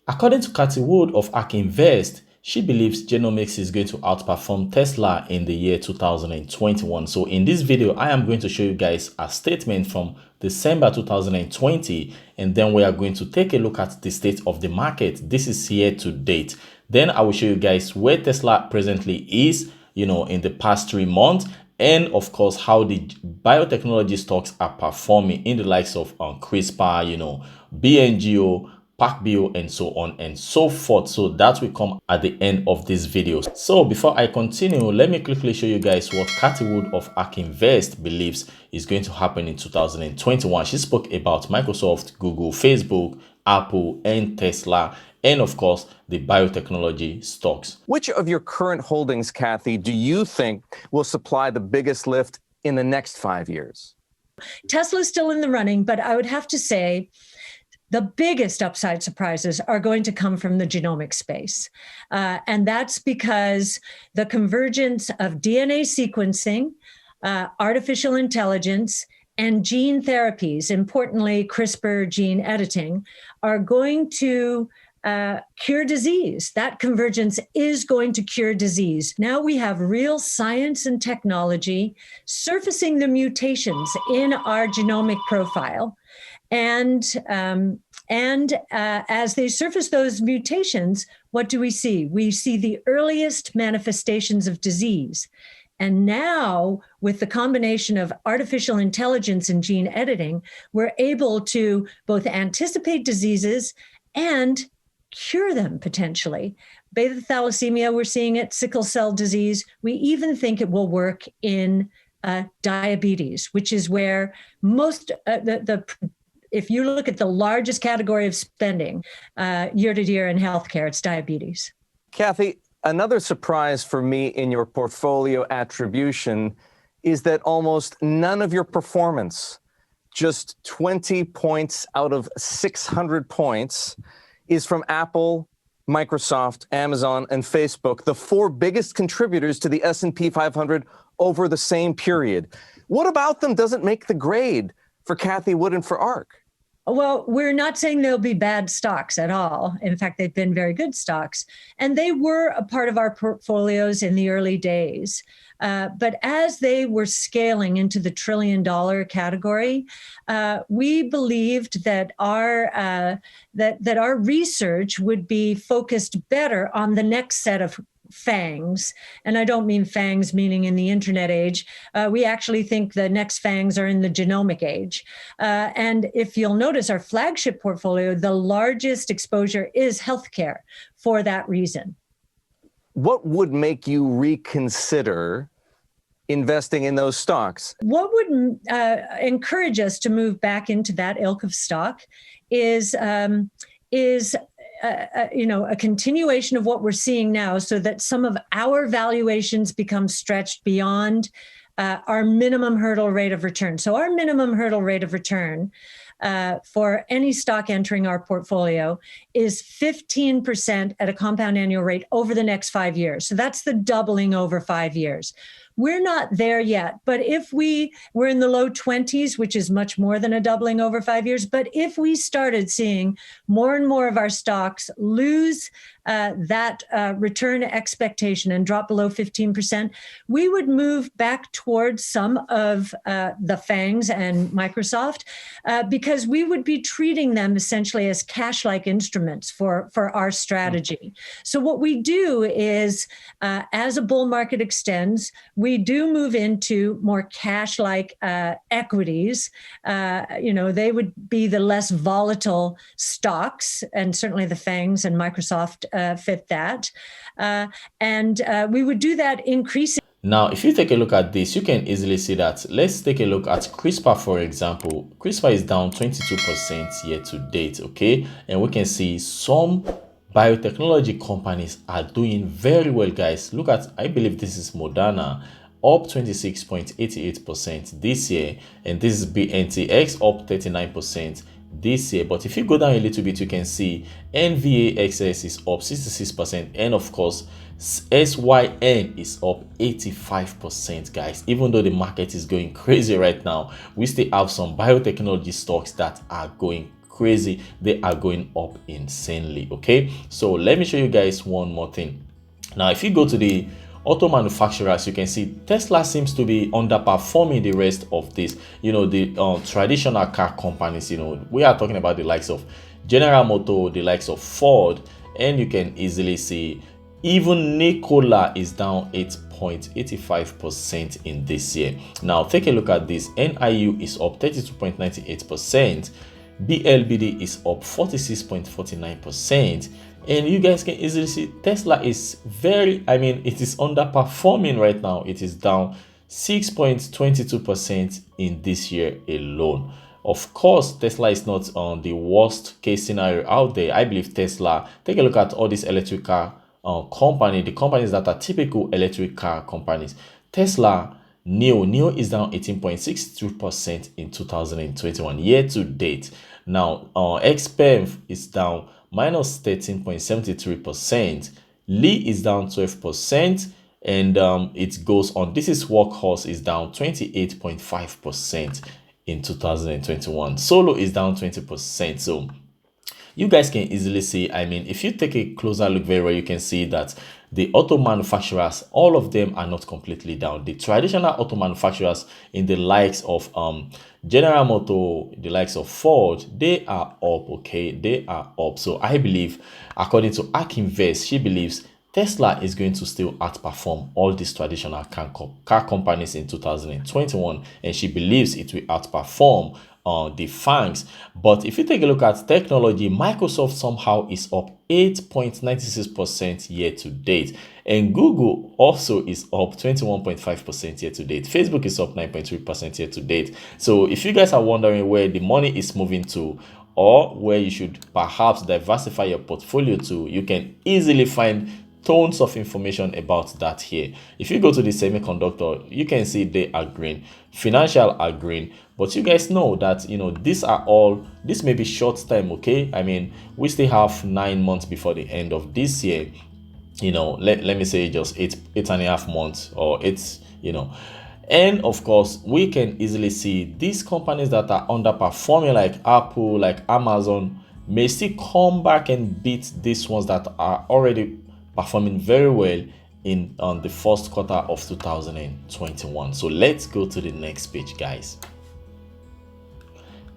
According to Cathie Wood of ARKG Invest, she believes genomics is going to outperform Tesla in the year 2021. So in this video, I am going to show you guys a statement from December 2020, and then we are going to take a look at the state of the market. This is year to date. Then I will show you guys where Tesla presently is, in the past 3 months, and of course how the biotechnology stocks are performing in the likes of CRISPR, BNGO, PACB, and so on and so forth. So that will come at the end of this video. So before I continue, let me quickly show you guys what Cathie Wood of ARKG Invest believes is going to happen in 2021. She spoke about Microsoft, Google, Facebook, Apple, and Tesla, and of course the biotechnology stocks. Which of your current holdings, Cathie, do you think will supply the biggest lift in the next 5 years? Tesla's still in the running, but I would have to say the biggest upside surprises are going to come from the genomic space. And that's because the convergence of DNA sequencing, artificial intelligence, and gene therapies, importantly, CRISPR gene editing, are going to cure disease. That convergence is going to cure disease. Now we have real science and technology surfacing the mutations in our genomic profile. And as they surface those mutations, what do we see? We see the earliest manifestations of disease. And now, with the combination of artificial intelligence and gene editing, we're able to both anticipate diseases and cure them potentially. Beta thalassemia, we're seeing it, sickle cell disease. We even think it will work in diabetes, which is where most if you look at the largest category of spending year to year in healthcare, it's diabetes. Cathie, another surprise for me in your portfolio attribution is that almost none of your performance, just 20 points out of 600 points, is from Apple, Microsoft, Amazon, and Facebook, the 4 biggest contributors to the S&P 500 over the same period. What about them doesn't make the grade for Cathie Wood and for ARK? Well, we're not saying they'll be bad stocks at all. In fact, they've been very good stocks. And they were a part of our portfolios in the early days. But as they were scaling into the $1 trillion category, we believed that our research would be focused better on the next set of fangs. And I don't mean fangs meaning in the internet age. We actually think the next fangs are in the genomic age. And if you'll notice our flagship portfolio, the largest exposure is healthcare for that reason. What would make you reconsider investing in those stocks? What would encourage us to move back into that ilk of stock is a continuation of what we're seeing now, so that some of our valuations become stretched beyond our minimum hurdle rate of return. So our minimum hurdle rate of return for any stock entering our portfolio is 15% at a compound annual rate over the next 5 years. So that's the doubling over 5 years. We're not there yet, but if we're in the low 20s, which is much more than a doubling over 5 years, but if we started seeing more and more of our stocks lose that return expectation and drop below 15%, we would move back towards some of the FANGs and Microsoft because we would be treating them essentially as cash-like instruments for our strategy. So what we do is, as a bull market extends, we do move into more cash-like equities. They would be the less volatile stocks, and certainly the FANGs and Microsoft fit that. And we would do that increasing. Now, if you take a look at this, you can easily see that. Let's take a look at CRISPR, for example. CRISPR is down 22% year to date, okay? And we can see some biotechnology companies are doing very well, guys. Look at, I believe this is Moderna, up 26.88% this year. And this is BNTX, up 39% this year. But if you go down a little bit, you can see NVAXS is up 66%, and of course SYN is up 85%, guys. Even though the market is going crazy right now, we still have some biotechnology stocks that are going crazy. They are going up insanely. Okay, so let me show you guys one more thing. Now if you go to the auto manufacturers, you can see Tesla seems to be underperforming the rest of this, the traditional car companies. We are talking about the likes of General Motors, the likes of Ford, and you can easily see even Nikola is down 8.85% in this year. Now take a look at this. NIU is up 32.98%. BLBD is up 46.49%. And you guys can easily see Tesla is it is underperforming right now. It is down 6.22% in this year alone. Of course, Tesla is not on the worst case scenario out there. I believe Tesla, take a look at all these electric car the companies that are typical electric car companies. Tesla, NIO is down 18.62% in 2021 year to date. Now, XPEV is down minus 13.73%. Lee is down 12%, and it goes on. This is Workhorse is down 28.5% in 2021. Solo is down 20%. So you guys can easily see, if you take a closer look very well, you can see that the auto manufacturers, all of them are not completely down. The traditional auto manufacturers in the likes of General Motors, the likes of Ford, they are up. Okay, they are up. So I believe, according to ARK Invest, she believes Tesla is going to still outperform all these traditional car companies in 2021, and she believes it will outperform the FANGs. But if you take a look at technology, Microsoft somehow is up 8.96% year to date, and Google also is up 21.5% year to date. Facebook is up 9.3% year to date. So if you guys are wondering where the money is moving to, or where you should perhaps diversify your portfolio to, you can easily find tons of information about that here. If you go to the semiconductor, you can see they are green, financial are green, but you guys know that this may be short time. Okay, we still have 9 months before the end of this year. Let me say just 8.5 months, or and of course we can easily see these companies that are underperforming, like Apple, like Amazon, may still come back and beat these ones that are already performing very well in the first quarter of 2021. So let's go to the next page, guys.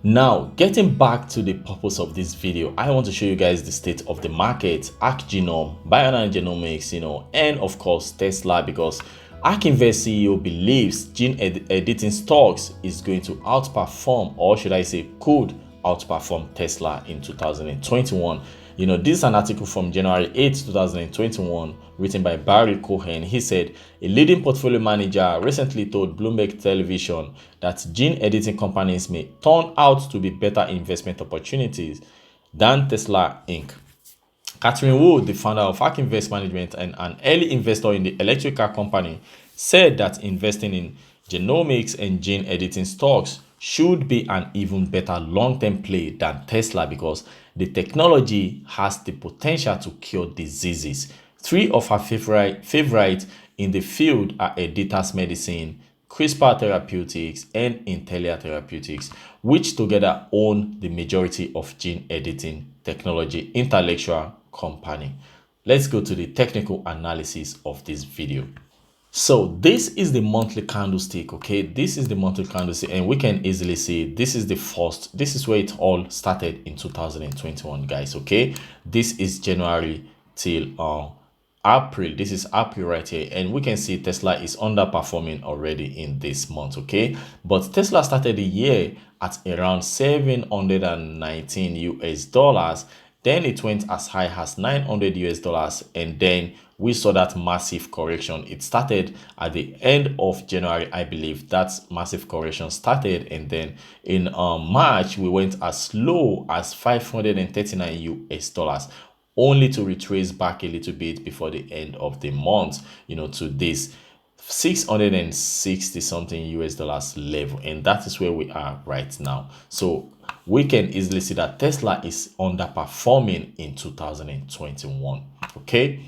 Now, getting back to the purpose of this video, I want to show you guys the state of the market, ARKG, Bionano Genomics, and of course Tesla, because ARK Invest CEO believes gene editing stocks is going to outperform, or should I say could outperform Tesla in 2021. This is an article from January 8, 2021, written by Barry Cohen. He said, a leading portfolio manager recently told Bloomberg Television that gene editing companies may turn out to be better investment opportunities than Tesla Inc. Cathie Wood, the founder of ARK Invest Management and an early investor in the electric car company, said that investing in genomics and gene editing stocks should be an even better long-term play than Tesla, because the technology has the potential to cure diseases. Three of her favorite in the field are Editas Medicine, CRISPR Therapeutics, and Intellia Therapeutics, which together own the majority of gene editing technology intellectual company. Let's go to the technical analysis of this video. So this is the monthly candlestick. Okay, this is the monthly candlestick, and we can easily see this is where it all started in 2021, guys. Okay, this is January till April. This is April right here, and we can see Tesla is underperforming already in this month. Okay, but Tesla started the year at around $719 US. Then it went as high as $900 US, and then we saw that massive correction. It started at the end of January, I believe. That massive correction started, and then in March we went as low as $539 US, only to retrace back a little bit before the end of the month, to this 660 something US level, and that is where we are right now. So we can easily see that Tesla is underperforming in 2021. Okay,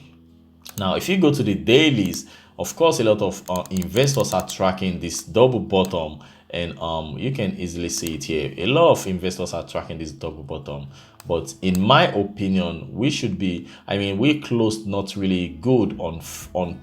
now if you go to the dailies, of course a lot of investors are tracking this double bottom, and you can easily see it here. A lot of investors are tracking this double bottom, but in my opinion, we should be, I mean, we closed not really good on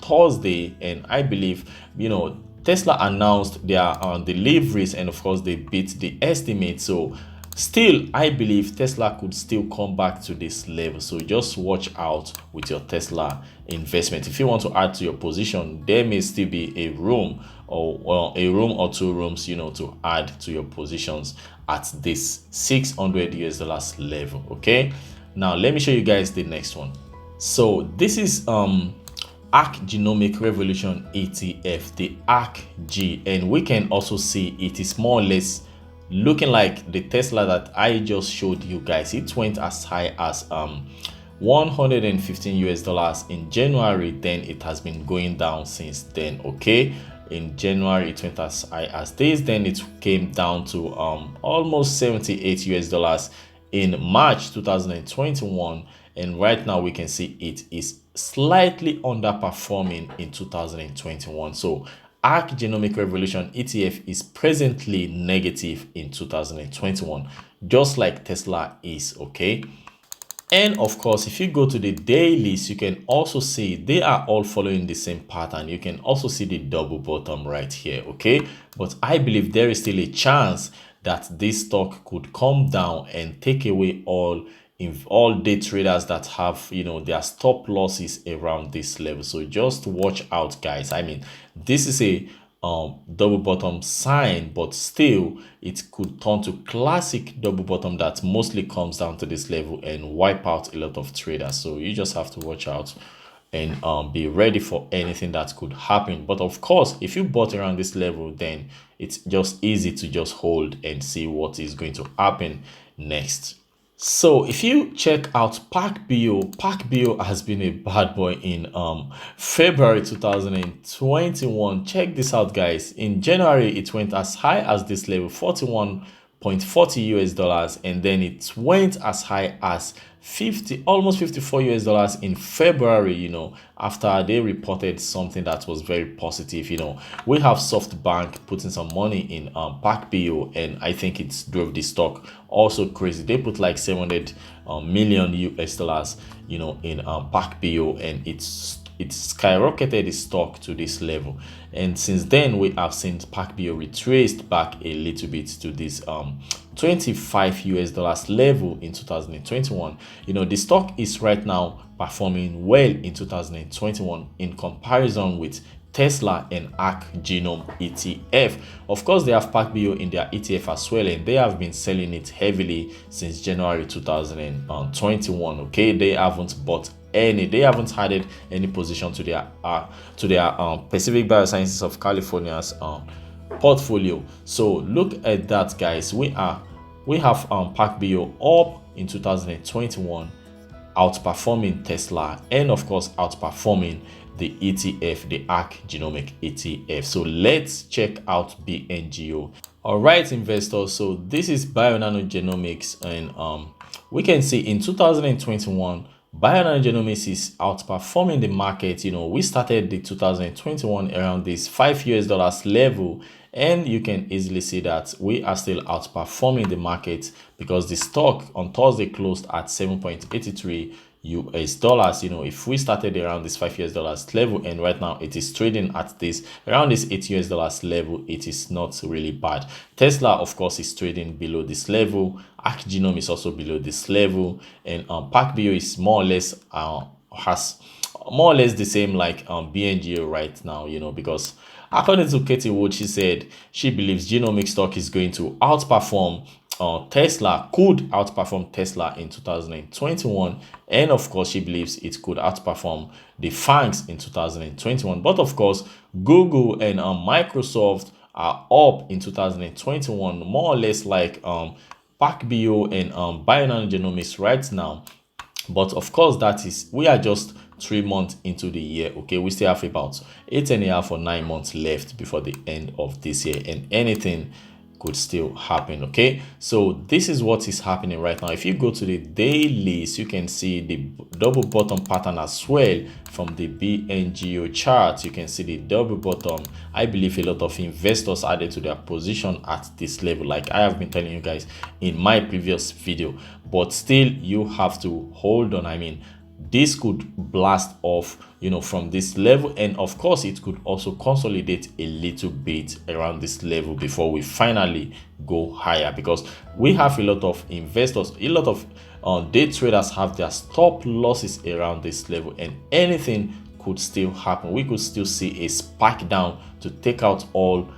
Thursday, and I believe, you know, Tesla announced their deliveries, and of course they beat the estimate. So still, I believe Tesla could still come back to this level. So just watch out with your Tesla investment. If you want to add to your position, there may still be a room or a room or two rooms, you know, to add to your positions at this $600 level. Okay, now let me show you guys the next one. So this is ARK Genomic Revolution ETF, the ARKG, and we can also see it is more or less looking like the Tesla that I just showed you guys. It went as high as $115 in January. Then it has been going down since then. Okay, in January it went as high as this, then it came down to almost $78 in March 2021, and right now we can see it is slightly underperforming in 2021. So ARK Genomic Revolution ETF is presently negative in 2021, just like Tesla is. Okay, and of course, if you go to the dailies, you can also see they are all following the same pattern. You can also see the double bottom right here. Okay, but I believe there is still a chance that this stock could come down and take away all day traders that have, you know, their stop losses around this level. So just watch out, guys. I mean, this is a double bottom sign, but still it could turn to classic double bottom that mostly comes down to this level and wipe out a lot of traders. So you just have to watch out and be ready for anything that could happen. But of course, if you bought around this level, then it's just easy to just hold and see what is going to happen next. So if you check out PACB has been a bad boy in February 2021. Check this out, guys. In January, it went as high as this level, $41.40, and then it went as high as almost $54 in February, you know, after they reported something that was very positive. You know, we have SoftBank putting some money in PACB, and I think it drove the stock also crazy. They put like 700 million US dollars, you know, in PACB, and it skyrocketed the stock to this level. And since then, we have seen PACB retraced back a little bit to this $25 level in 2021. You know, the stock is right now performing well in 2021 in comparison with Tesla and ARK Genome ETF. Of course, they have PACB in their ETF as well, and they have been selling it heavily since January 2021. Okay, they haven't bought any, they haven't added any position to their Pacific Biosciences of California's portfolio. So look at that, guys. We have PACB up in 2021, outperforming Tesla, and of course outperforming the ETF, the ARK Genomic ETF. So let's check out BNGO. All right, investors. So this is Bionano Genomics, and we can see in 2021, Bionano Genomics is outperforming the market. You know, we started the 2021 around this $5 level, and you can easily see that we are still outperforming the market because the stock on Thursday closed at $7.83. You know, if we started around this $5 level and right now it is trading at this around this $8 level, it is not really bad. Tesla, of course, is trading below this level. ARK Genome is also below this level, and PACB is more or less has more or less the same like BNGO right now, you know, because according to Cathie Wood, she said she believes Genomic Stock is going to outperform Tesla, could outperform Tesla in 2021, and of course she believes it could outperform the FANGs in 2021. But of course, Google and Microsoft are up in 2021, more or less like PACB and Bionano Genomics right now. But of course, that is, we are just 3 months into the year. Okay, we still have about 8.5 or 9 months left before the end of this year, and anything could still happen. Okay, so this is what is happening right now. If you go to the dailies, you can see the double bottom pattern as well. From the BNGO chart, you can see the double bottom. I believe a lot of investors added to their position at this level, like I have been telling you guys in my previous video, but still you have to hold on. I mean, this could blast off, you know, from this level, and of course it could also consolidate a little bit around this level before we finally go higher, because we have a lot of investors, a lot of day traders have their stop losses around this level, and anything could still happen. We could still see a spike down to take out all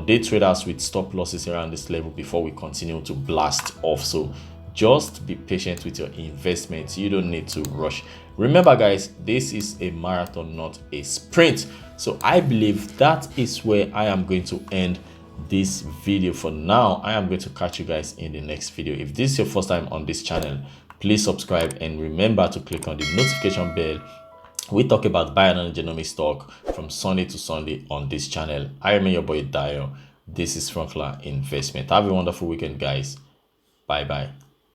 day traders with stop losses around this level before we continue to blast off. So just be patient with your investments. You don't need to rush. Remember guys, this is a marathon, not a sprint. So I believe that is where I am going to end this video for now. I am going to catch you guys in the next video. If this is your first time on this channel, please subscribe and remember to click on the notification bell. We talk about Bionano Genomics stock from Sunday to Sunday on this channel. I am your boy Dayo. This is Frunkla Investment. Have a wonderful weekend guys. Bye bye.